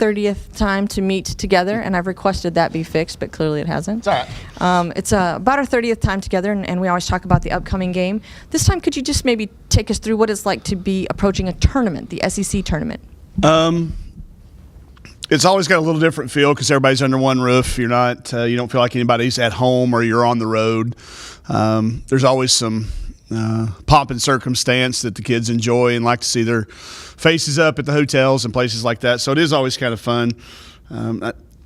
30th time to meet together, and I've requested that be fixed, but clearly it hasn't. It's all right. It's about our 30th time together, and we always talk about the upcoming game. This time, could you just maybe take us through what it's like to be approaching a tournament, the SEC tournament? It's always got a little different feel because everybody's under one roof. You're not, you don't feel like anybody's at home or you're on the road. There's always some pomp and circumstance that the kids enjoy and like to see their faces up at the hotels and places like that. So it is always kind of fun.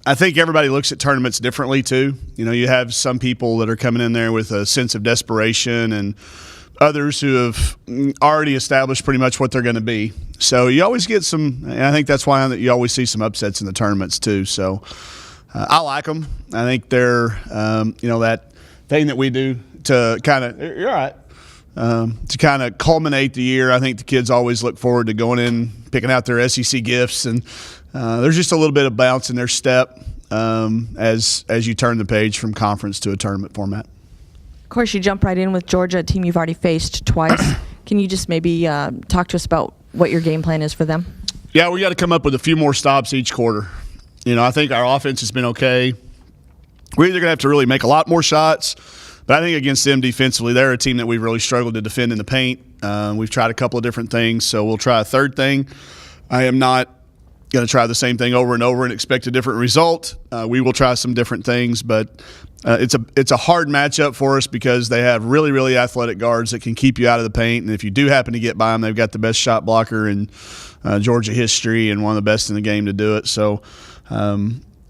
I think everybody looks at tournaments differently too. You know, you have some people that are coming in there with a sense of desperation and others who have already established pretty much what they're going to be. So you always get some, and I think that's why you always see some upsets in the tournaments too. So I like them. I think they're, that thing that we do to kind of, you're all right, to kind of culminate the year. I think the kids always look forward to going in, picking out their SEC gifts, and there's just a little bit of bounce in their step as you turn the page from conference to a tournament format. Of course, you jump right in with Georgia, a team you've already faced twice. Can you just maybe talk to us about what your game plan is for them? Yeah, we got to come up with a few more stops each quarter. You know, I think our offense has been okay. We're either going to have to really make a lot more shots, but I think against them defensively, they're a team that we've really struggled to defend in the paint. We've tried a couple of different things, so we'll try a third thing. I am not going to try the same thing over and over and expect a different result. We will try some different things, but it's a hard matchup for us because they have really, really athletic guards that can keep you out of the paint. And if you do happen to get by them, they've got the best shot blocker in Georgia history and one of the best in the game to do it. So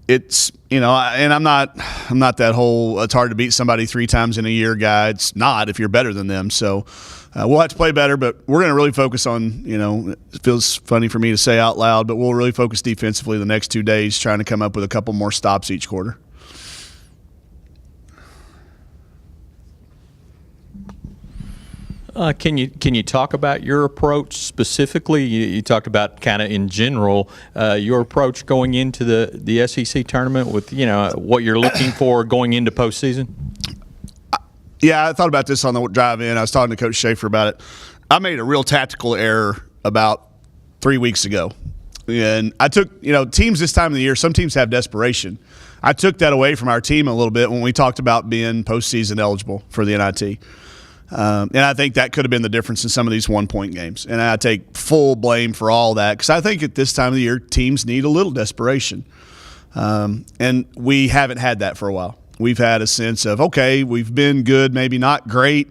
it's, and I'm not that whole it's hard to beat somebody 3 times in a year guy. It's not if you're better than them. So we'll have to play better, but we're going to really focus on, it feels funny for me to say out loud, but we'll really focus defensively the next 2 days trying to come up with a couple more stops each quarter. Can you talk about your approach specifically? You talked about kind of in general your approach going into the SEC tournament with what you're looking for going into postseason. Yeah, I thought about this on the drive in. I was talking to Coach Schaefer about it. I made a real tactical error about 3 weeks ago, and I took teams this time of the year. Some teams have desperation. I took that away from our team a little bit when we talked about being postseason eligible for the NIT. And I think that could have been the difference in some of these one-point games. And I take full blame for all that because I think at this time of the year, teams need a little desperation. And we haven't had that for a while. We've had a sense of, okay, we've been good, maybe not great.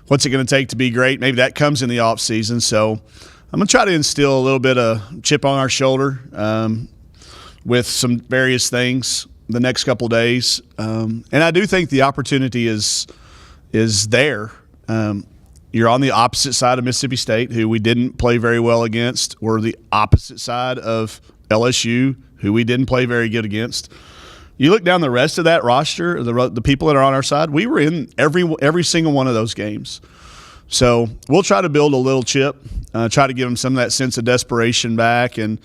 What's it going to take to be great? Maybe that comes in the offseason. So I'm going to try to instill a little bit of chip on our shoulder with some various things the next couple of days. And I do think the opportunity is there. You're on the opposite side of Mississippi State, who we didn't play very well against. We're the opposite side of LSU, who we didn't play very good against. You look down the rest of that roster, the people that are on our side, we were in every single one of those games. So we'll try to build a little chip, try to give them some of that sense of desperation back. And,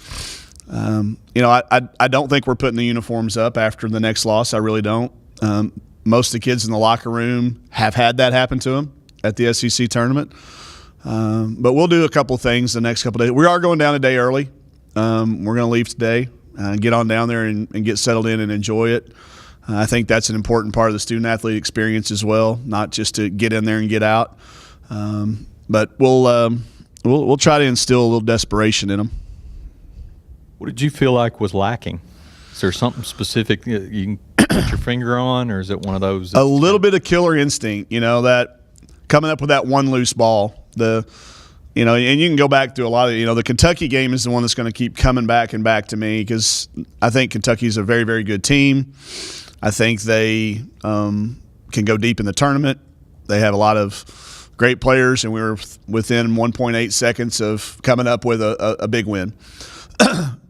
I don't think we're putting the uniforms up after the next loss. I really don't. Most of the kids in the locker room have had that happen to them at the SEC tournament. But we'll do a couple things the next couple days. We are going down a day early. We're going to leave today and get on down there and get settled in and enjoy it. I think that's an important part of the student-athlete experience as well, not just to get in there and get out. But we'll try to instill a little desperation in them. What did you feel like was lacking? Is there something specific that you can put your finger on, or is it one of those? A little bit of killer instinct, that coming up with that one loose ball. And you can go back to a lot of, the Kentucky game is the one that's going to keep coming back and back to me because I think Kentucky's a very, very good team. I think they can go deep in the tournament. They have a lot of great players, and we were within 1.8 seconds of coming up with a big win.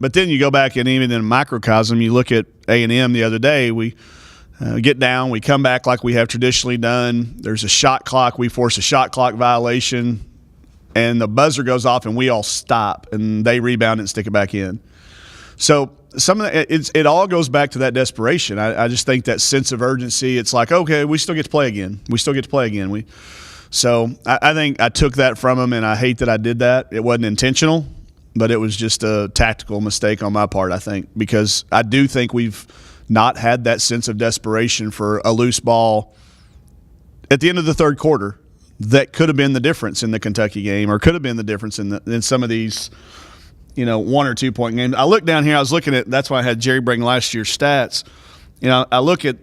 But then you go back and even in a microcosm, you look at A&M the other day, we get down, we come back like we have traditionally done. There's a shot clock. We force a shot clock violation, and the buzzer goes off, and we all stop, and they rebound and stick it back in. So some of it all goes back to that desperation. I just think that sense of urgency, it's like, okay, we still get to play again. So I think I took that from them, and I hate that I did that. It wasn't intentional. but it was just a tactical mistake on my part, I think, because I do think we've not had that sense of desperation for a loose ball at the end of the third quarter that could have been the difference in the Kentucky game, or could have been the difference in some of these, 1 or 2 point games. I look down here, I was looking at, that's why I had Jerry bring last year's stats. I look at,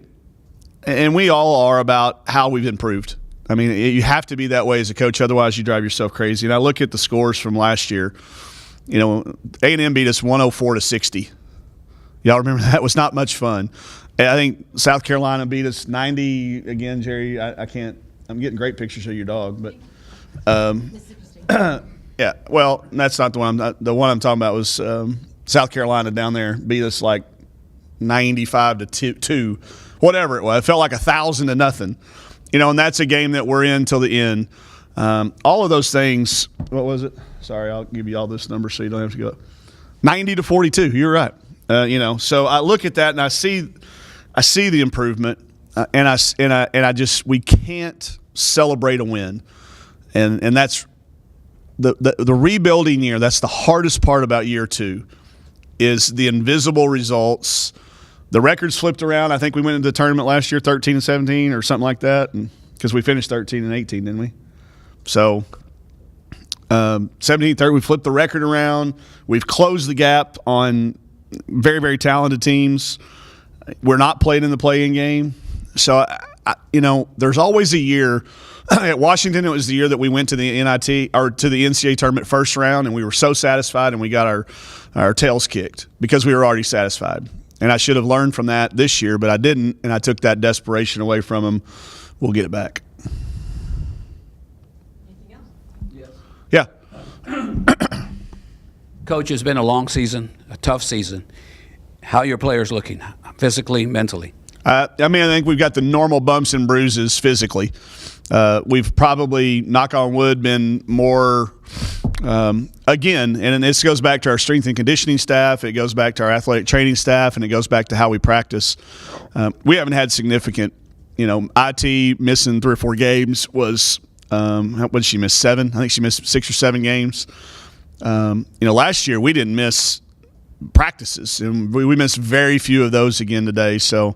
and we all are, about how we've improved. I mean, you have to be that way as a coach, otherwise you drive yourself crazy. And I look at the scores from last year. A&M beat us 104-60. Y'all remember that? Was not much fun. And I think South Carolina beat us 90 again, Jerry. I can't. I'm getting great pictures of your dog, but yeah. Well, that's not the one. The one I'm talking about was South Carolina down there beat us like 95-2, whatever it was. It felt like 1,000-0. And that's a game that we're in till the end. All of those things. What was it? Sorry, I'll give you all this number so you don't have to go up. 90-42. You're right. So I look at that and I see the improvement, and I just, we can't celebrate a win, and that's the rebuilding year. That's the hardest part about year 2, is the invisible results. The records flipped around. I think we went into the tournament last year 13-17 or something like that, because we finished 13-18, didn't we? So 17-30, we flipped the record around. We've closed the gap on very, very talented teams. We're not playing in the play-in game. So, there's always a year. At Washington, it was the year that we went to the NIT, or to the NCAA tournament first round, and we were so satisfied, and we got our tails kicked because we were already satisfied. And I should have learned from that this year, but I didn't, and I took that desperation away from them. We'll get it back. Anything else? Yes. Yeah. Coach, it's been a long season, a tough season. How are your players looking, physically, mentally? I think we've got the normal bumps and bruises physically. We've probably, knock on wood, been more, again, and this goes back to our strength and conditioning staff, it goes back to our athletic training staff, and it goes back to how we practice. We haven't had significant, IT missing 3 or 4 games was, what did she miss, 7? I think she missed 6 or 7 games. Last year we didn't miss practices, and we missed very few of those again today. So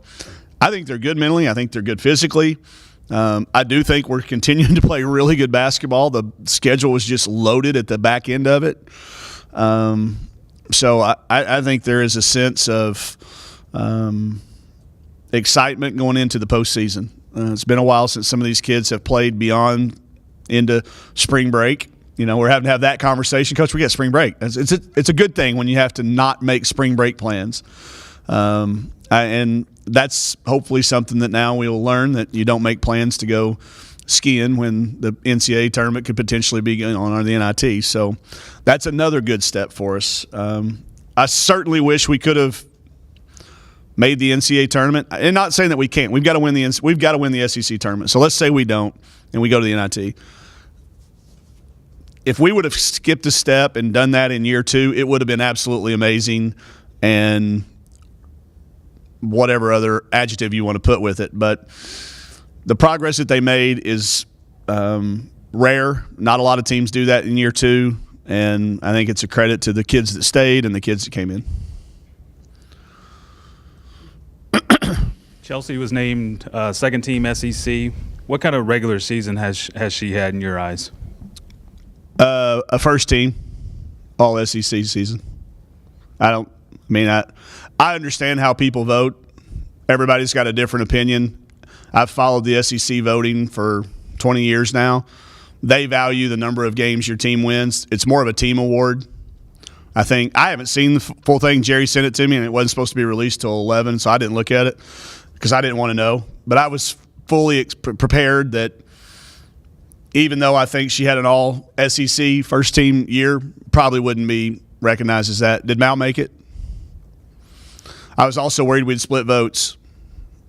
I think they're good mentally. I think they're good physically. I do think we're continuing to play really good basketball. The schedule was just loaded at the back end of it. So I think there is a sense of excitement going into the postseason. It's been a while since some of these kids have played beyond into spring break. We're having to have that conversation. Coach, we got spring break. It's a good thing when you have to not make spring break plans. And that's hopefully something that now we'll learn, that you don't make plans to go skiing when the NCAA tournament could potentially be going on, or the NIT. So that's another good step for us. I certainly wish we could have made the NCAA tournament. And not saying that we can't. We've got to win the SEC tournament. So let's say we don't and we go to the NIT. If we would have skipped a step and done that in year 2, it would have been absolutely amazing, and whatever other adjective you want to put with it. But the progress that they made is rare. Not a lot of teams do that in year 2, and I think it's a credit to the kids that stayed and the kids that came in. Chelsea was named second team SEC. What kind of regular season has she had in your eyes? A first team, all SEC season. I understand how people vote. Everybody's got a different opinion. I've followed the SEC voting for 20 years now. They value the number of games your team wins. It's more of a team award. I haven't seen the full thing. Jerry sent it to me, and it wasn't supposed to be released till 11, so I didn't look at it because I didn't want to know. But I was fully prepared that even though I think she had an all SEC first team year, probably wouldn't be recognized as that. Did Mal make it? I was also worried we'd split votes.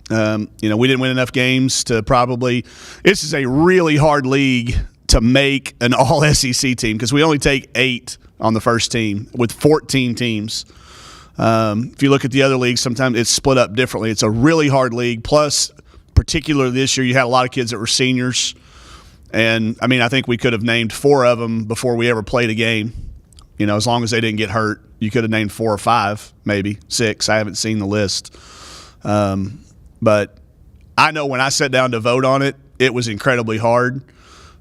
We didn't win enough games to probably – this is a really hard league to make an all SEC team because we only take 8 on the first team with 14 teams. If you look at the other leagues, sometimes it's split up differently. It's a really hard league. Plus, particularly this year, you had a lot of kids that were seniors. And, I think we could have named 4 of them before we ever played a game. You know, as long as they didn't get hurt, you could have named 4 or 5, maybe 6. I haven't seen the list. But I know when I sat down to vote on it, it was incredibly hard.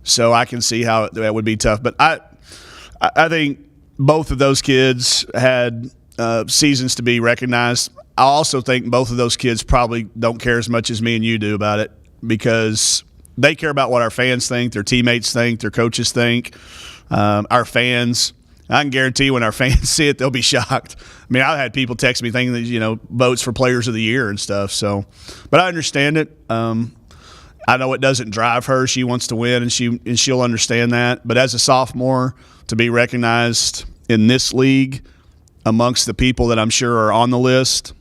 So I can see how that would be tough. But I think both of those kids had seasons to be recognized. I also think both of those kids probably don't care as much as me and you do about it, because they care about what our fans think, their teammates think, their coaches think, our fans. I can guarantee you when our fans see it, they'll be shocked. I mean, I've had people text me thinking that, you know, votes for players of the year and stuff. So, but I understand it. I know it doesn't drive her. She wants to win, and she'll understand that. But as a sophomore, to be recognized in this league amongst the people that I'm sure are on the list,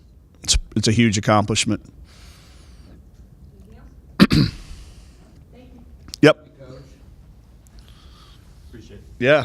it's a huge accomplishment. Yep. Appreciate it. Yeah.